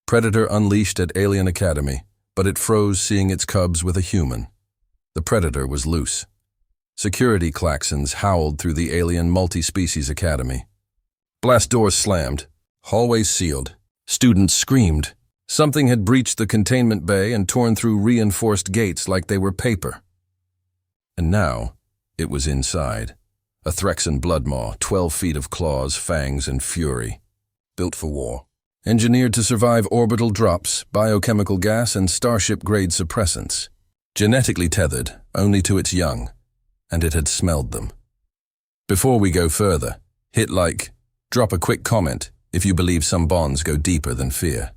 Predator unleashed at Alien Academy, but it froze seeing its cubs with a human. The Predator was loose. Security klaxons howled through the alien multi-species academy. Blast doors slammed, hallways sealed. Students screamed. Something had breached the containment bay and torn through reinforced gates like they were paper. And now, it was inside. A Threxan Bloodmaw, 12 feet of claws, fangs, and fury. Built for war. Engineered to survive orbital drops, biochemical gas, and starship-grade suppressants. Genetically tethered only to its young, and it had smelled them. Before we go further, hit like, drop a quick comment if you believe some bonds go deeper than fear.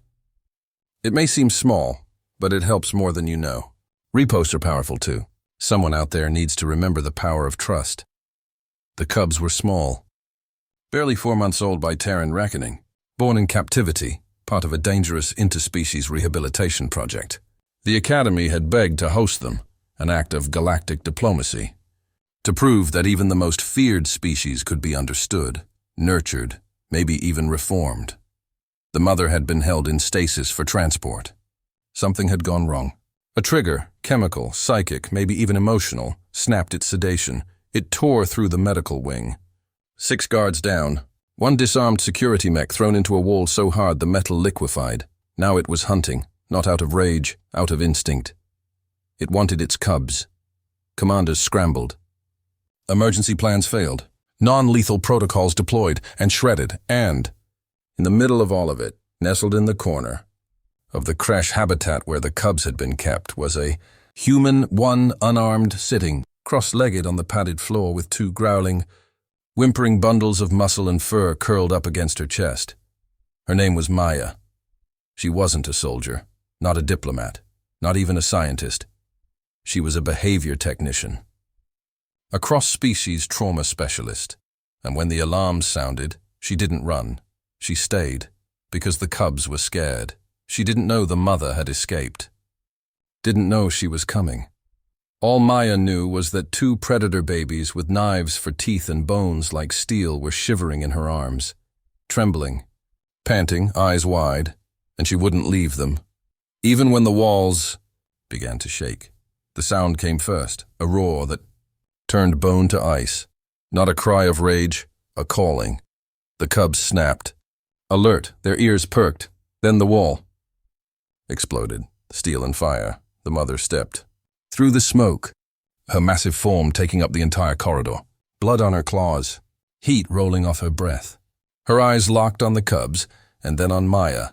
It may seem small, but it helps more than you know. Reposts are powerful too. Someone out there needs to remember the power of trust. The cubs were small. Barely 4 months old by Terran reckoning. Born in captivity, part of a dangerous interspecies rehabilitation project. The Academy had begged to host them, an act of galactic diplomacy, to prove that even the most feared species could be understood, nurtured, maybe even reformed. The mother had been held in stasis for transport. Something had gone wrong. A trigger, chemical, psychic, maybe even emotional, snapped its sedation. It tore through the medical wing. 6 guards down. One disarmed security mech thrown into a wall so hard the metal liquefied. Now it was hunting, not out of rage, out of instinct. It wanted its cubs. Commanders scrambled. Emergency plans failed. Non-lethal protocols deployed and shredded, and, in the middle of all of it, nestled in the corner of the crash habitat where the cubs had been kept, was a human, one unarmed, sitting, cross-legged on the padded floor with 2 growling, whimpering bundles of muscle and fur curled up against her chest. Her name was Maia. She wasn't a soldier, not a diplomat, not even a scientist. She was a behavior technician. A cross-species trauma specialist. And when the alarms sounded, she didn't run. She stayed, because the cubs were scared. She didn't know the mother had escaped. Didn't know she was coming. All Maia knew was that 2 predator babies with knives for teeth and bones like steel were shivering in her arms, trembling, panting, eyes wide, and she wouldn't leave them. Even when the walls began to shake, the sound came first, a roar that turned bone to ice. Not a cry of rage, a calling. The cubs snapped. Alert, their ears perked. Then the wall exploded, steel and fire. The mother stepped. Through the smoke, her massive form taking up the entire corridor. Blood on her claws, heat rolling off her breath. Her eyes locked on the cubs, and then on Maia.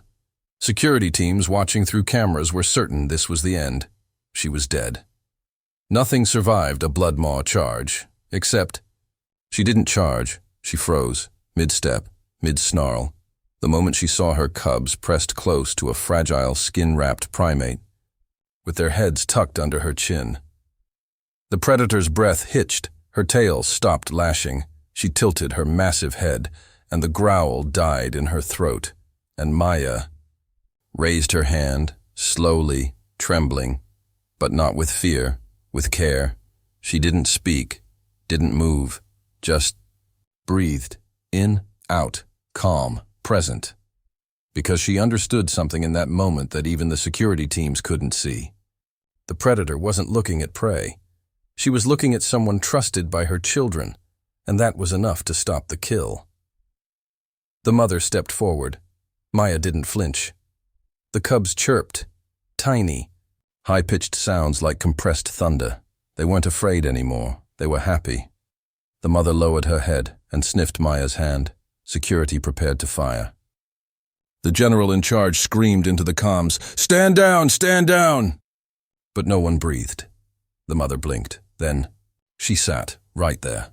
Security teams watching through cameras were certain this was the end. She was dead. Nothing survived a Bloodmaw charge, except she didn't charge. She froze, mid-step, mid-snarl, the moment she saw her cubs pressed close to a fragile, skin-wrapped primate, with their heads tucked under her chin. The predator's breath hitched, her tail stopped lashing. She tilted her massive head, and the growl died in her throat, and Maia raised her hand, slowly, trembling, but not with fear, with care. She didn't speak, didn't move, just breathed, in, out, calm, present. Because she understood something in that moment that even the security teams couldn't see. The predator wasn't looking at prey. She was looking at someone trusted by her children, and that was enough to stop the kill. The mother stepped forward. Maia didn't flinch. The cubs chirped, tiny, high-pitched sounds like compressed thunder. They weren't afraid anymore. They were happy. The mother lowered her head and sniffed Maia's hand. Security prepared to fire. The general in charge screamed into the comms, "Stand down! Stand down!" But no one breathed. The mother blinked. Then she sat right there.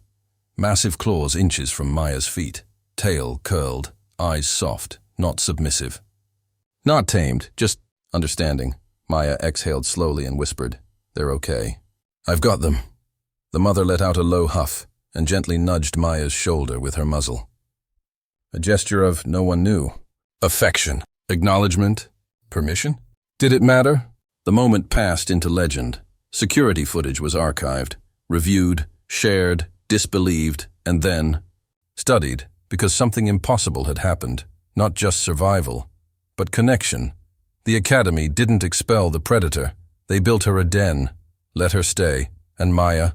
Massive claws inches from Maia's feet. Tail curled, eyes soft, not submissive. Not tamed, just understanding. Maia exhaled slowly and whispered, "They're okay. I've got them." The mother let out a low huff and gently nudged Maia's shoulder with her muzzle. A gesture of no one knew. Affection, acknowledgement, permission? Did it matter? The moment passed into legend. Security footage was archived, reviewed, shared, disbelieved, and then studied because something impossible had happened. Not just survival, but connection. The academy didn't expel the predator. They built her a den, let her stay, and Maia.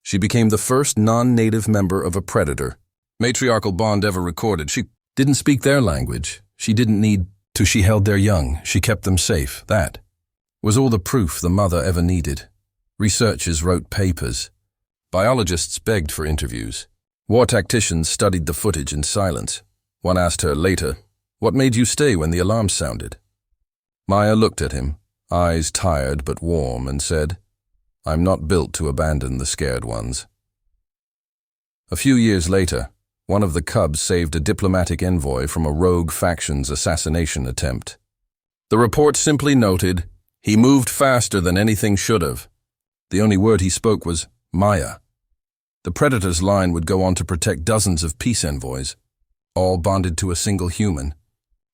She became the first non-native member of a predator. Matriarchal bond ever recorded. She didn't speak their language. She didn't need to. She held their young. She kept them safe. That was all the proof the mother ever needed. Researchers wrote papers. Biologists begged for interviews. War tacticians studied the footage in silence. One asked her later, "What made you stay when the alarm sounded?" Maia looked at him, eyes tired but warm, and said, "I'm not built to abandon the scared ones." A few years later, one of the cubs saved a diplomatic envoy from a rogue faction's assassination attempt. The report simply noted, "He moved faster than anything should have." The only word he spoke was Maia. The predator's line would go on to protect dozens of peace envoys, all bonded to a single human.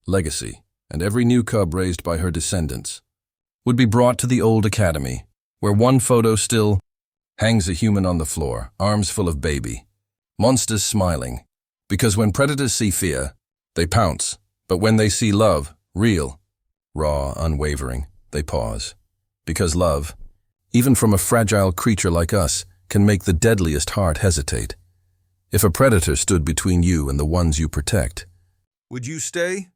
Legacy, and every new cub raised by her descendants, would be brought to the old academy, where one photo still hangs: a human on the floor, arms full of baby, monsters smiling. Because when predators see fear, they pounce. But when they see love, real, raw, unwavering, they pause. Because love, even from a fragile creature like us, can make the deadliest heart hesitate. If a predator stood between you and the ones you protect, would you stay?